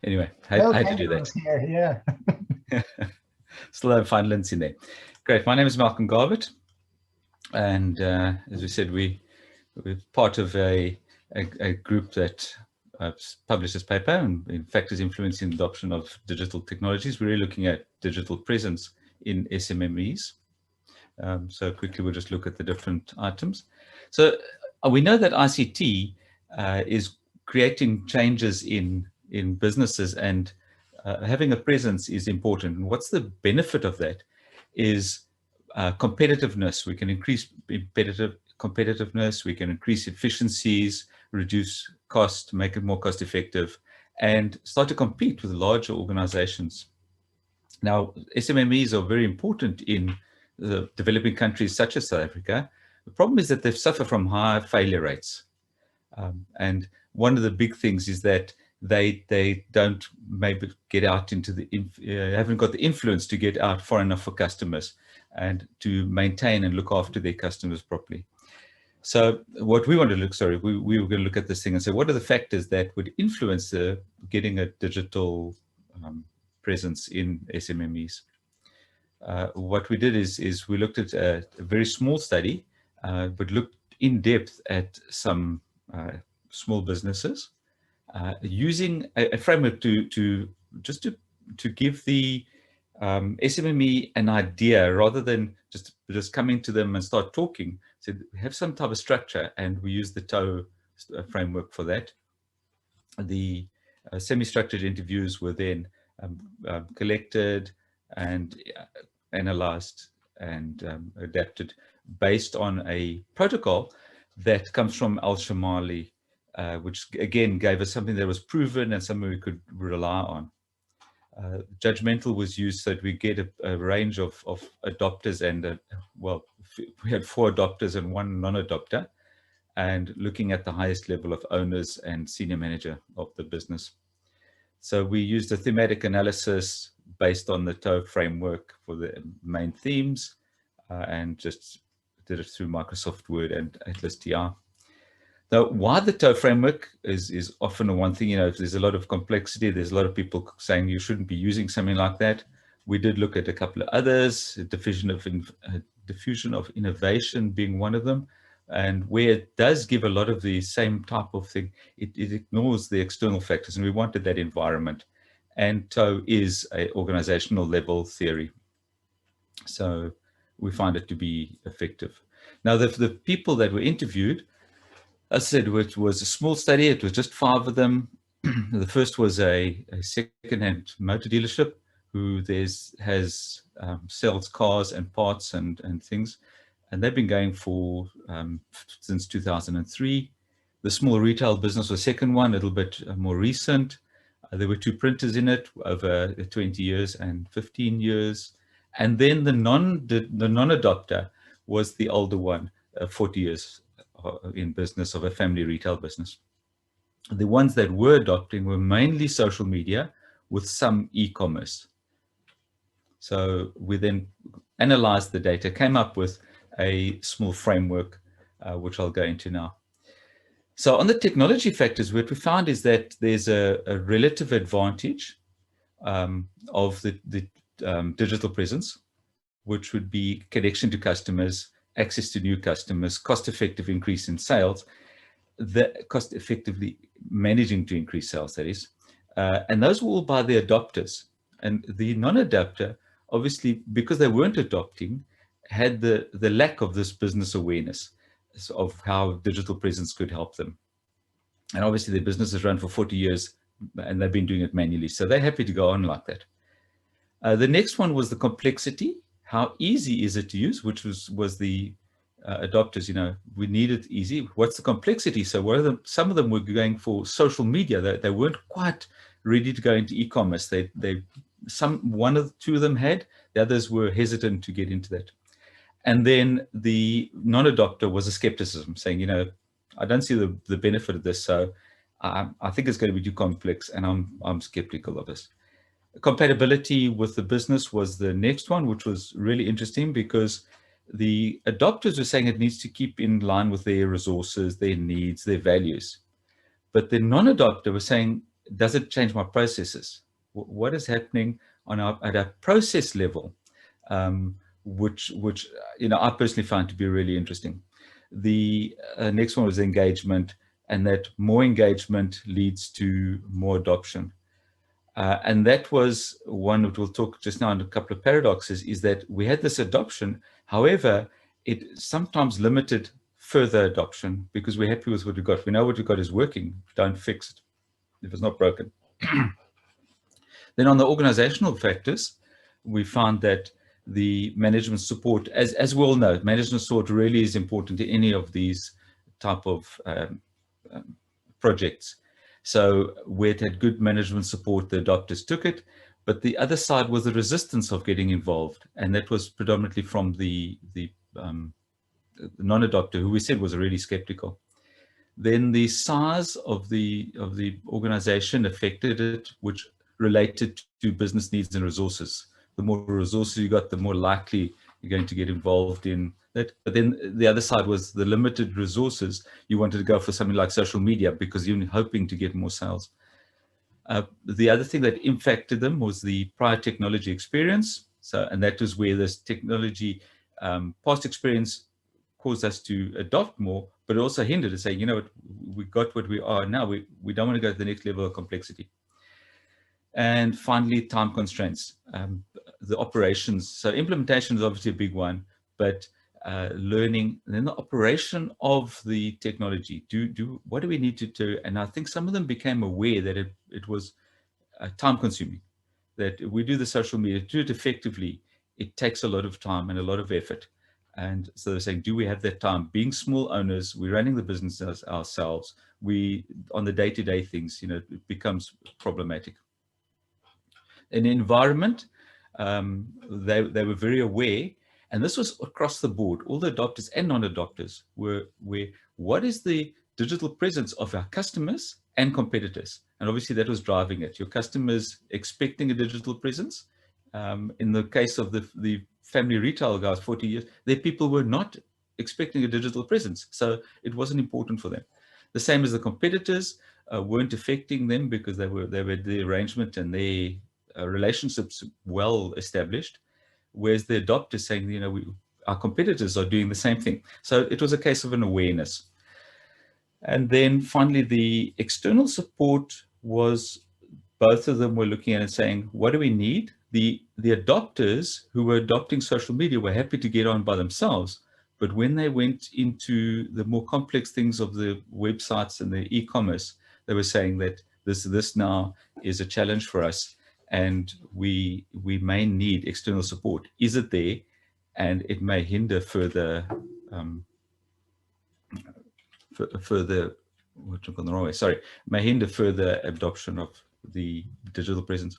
Anyway, I had to do that. Here, yeah. Still have fun Linz in there. Great. My name is Malcolm Garbutt. And as we said, we're part of a group that publishes paper and in fact is influencing the adoption of digital technologies. We're really looking at digital presence in SMMEs. So quickly, we'll just look at the different items. So we know that ICT is creating changes in businesses, and having a presence is important. And what's the benefit of that is competitiveness. We can increase competitiveness, we can increase efficiencies, reduce cost, make it more cost effective, and start to compete with larger organizations. Now, SMMEs are very important in the developing countries such as South Africa. The problem is that they suffer from high failure rates. And one of the big things is that they don't maybe get out into the, haven't got the influence to get out far enough for customers and to maintain and look after their customers properly. So what we want to look, we were going to look at this thing and say, what are the factors that would influence getting a digital presence in SMMEs? What we did is we looked at a very small study, but looked in depth at some small businesses using a framework to give the SMME an idea rather than just coming to them and start talking. So we have some type of structure, and we use the TOE framework for that. The semi-structured interviews were then collected and analyzed and adapted based on a protocol that comes from Al-Shamali, which again gave us something that was proven and something we could rely on. Judgmental was used so that we get a range of adopters, and well, we had 4 adopters and 1 non-adopter, and looking at the highest level of owners and senior manager of the business. So we used a thematic analysis based on the TOE framework for the main themes, and just did it through Microsoft Word and Atlas TR. Now, why the TOE framework is often one thing, there's a lot of complexity. There's a lot of people saying you shouldn't be using something like that. We did look at a couple of others, diffusion of innovation being one of them. And where it does give a lot of the same type of thing, it ignores the external factors, and we wanted that environment. And TOE is an organizational level theory. So we find it to be effective. Now, the people that were interviewed, as I said, it was a small study. It was just 5 of them. The first was a second-hand motor dealership who has sells cars and parts and things. And they've been going for since 2003. The small retail business was the second one, a little bit more recent. There were 2 printers in it over 20 years and 15 years. And then the non-adopter was the older one, 40 years in business, of a family retail business. The ones that were adopting were mainly social media with some e-commerce. So we then analyzed the data, came up with a small framework, which I'll go into now. So on the technology factors, what we found is that there's a relative advantage of the digital presence, which would be connection to customers, access to new customers, cost-effective increase in sales, the cost-effectively managing to increase sales, that is. And those were all by the adopters. And the non-adopter, obviously, because they weren't adopting, had the lack of this business awareness of how digital presence could help them. And obviously, their business has run for 40 years, and they've been doing it manually. So they're happy to go on like that. The next one was the complexity. How easy is it to use, which was the adopters, we need it easy. What's the complexity? So some of them were going for social media. They weren't quite ready to go into e-commerce. One or 2 of them had, the others were hesitant to get into that. And then the non-adopter was a skepticism, saying, I don't see the benefit of this. So I think it's going to be too complex, and I'm skeptical of this. Compatibility with the business was the next one, which was really interesting because the adopters were saying it needs to keep in line with their resources, their needs, their values. But the non-adopter was saying does it change my processes? What is happening at a process level, which I personally find to be really interesting. The next one was engagement, and that more engagement leads to more adoption. And that was one that we'll talk just now in a couple of paradoxes, is that we had this adoption. However, it sometimes limited further adoption because we're happy with what we got. We know what we got is working. Don't fix it if it's not broken. Then on the organizational factors, we found that the management support, as we all know, management support really is important to any of these type of projects. So where it had good management support, the adopters took it. But the other side was the resistance of getting involved. And that was predominantly from the non-adopter, who we said was already skeptical. Then the size of the organization affected it, which related to business needs and resources. The more resources you got, the more likely you're going to get involved in that. But then the other side was the limited resources. You wanted to go for something like social media because you're hoping to get more sales. The other thing that impacted them was the prior technology experience. So, and that was where this technology past experience caused us to adopt more, but it also hindered us saying, you know what, we got what we are now. We don't want to go to the next level of complexity. And finally, time constraints, the operations. So implementation is obviously a big one, but learning, and then the operation of the technology. What do we need to do? And I think some of them became aware that it was time consuming, that if we do the social media, do it effectively, it takes a lot of time and a lot of effort. And so they're saying, do we have that time? Being small owners, we're running the business ourselves. We, on the day-to-day things, it becomes problematic. In environment, they were very aware, and this was across the board. All the adopters and non-adopters were aware, what is the digital presence of our customers and competitors? And obviously that was driving it. Your customers expecting a digital presence. In the case of the family retail guys, 40 years, their people were not expecting a digital presence. So it wasn't important for them. The same as the competitors weren't affecting them because they were the arrangement and their relationships well established, whereas the adopters saying, our competitors are doing the same thing. So it was a case of an awareness. And then finally, the external support was, both of them were looking at it and saying, what do we need? The adopters who were adopting social media were happy to get on by themselves. But when they went into the more complex things of the websites and the e-commerce, they were saying that this now is a challenge for us, and we may need external support. Is it there? And it may hinder further may hinder further adoption of the digital presence.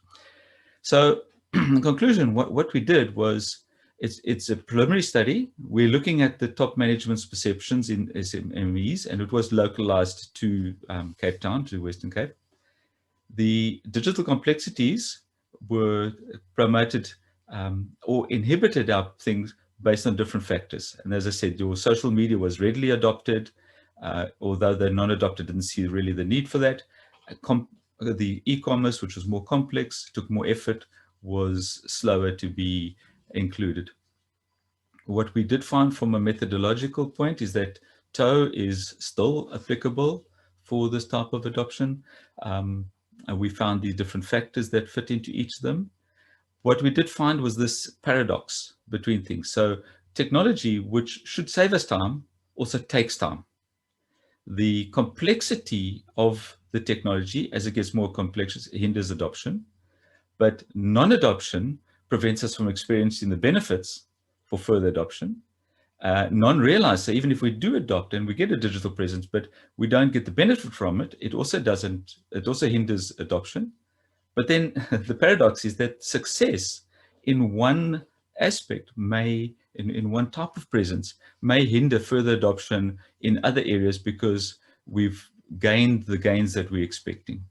So in conclusion, what we did was, it's a preliminary study. We're looking at the top management's perceptions in SMMEs, and it was localized to Cape Town, to Western Cape. The digital complexities were promoted or inhibited our things based on different factors. And as I said, your social media was readily adopted, although the non-adopted didn't see really the need for that. The e-commerce, which was more complex, took more effort, was slower to be included. What we did find from a methodological point is that TOE is still applicable for this type of adoption. And we found these different factors that fit into each of them. What we did find was this paradox between things. So technology, which should save us time, also takes time. The complexity of the technology, as it gets more complex, hinders adoption. But non-adoption prevents us from experiencing the benefits for further adoption. Non-realized, so even if we do adopt and we get a digital presence, but we don't get the benefit from it, it also hinders adoption. But then the paradox is that success in one aspect in one type of presence may hinder further adoption in other areas because we've gained the gains that we're expecting.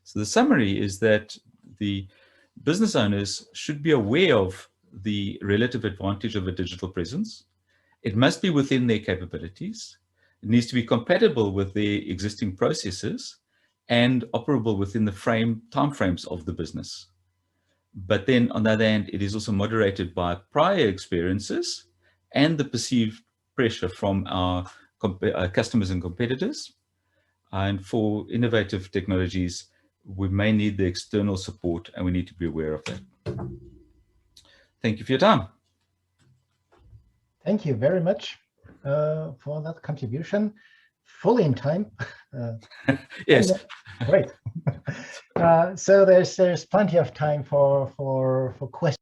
So the summary is that the business owners should be aware of the relative advantage of a digital presence. It must be within their capabilities. It needs to be compatible with their existing processes, and operable within the timeframes of the business. But then on the other hand, it is also moderated by prior experiences and the perceived pressure from our customers and competitors. And for innovative technologies, we may need the external support, and we need to be aware of that. Thank you for your time. Thank you very much for that contribution. Fully in time. Yes. Great. So there's plenty of time for questions.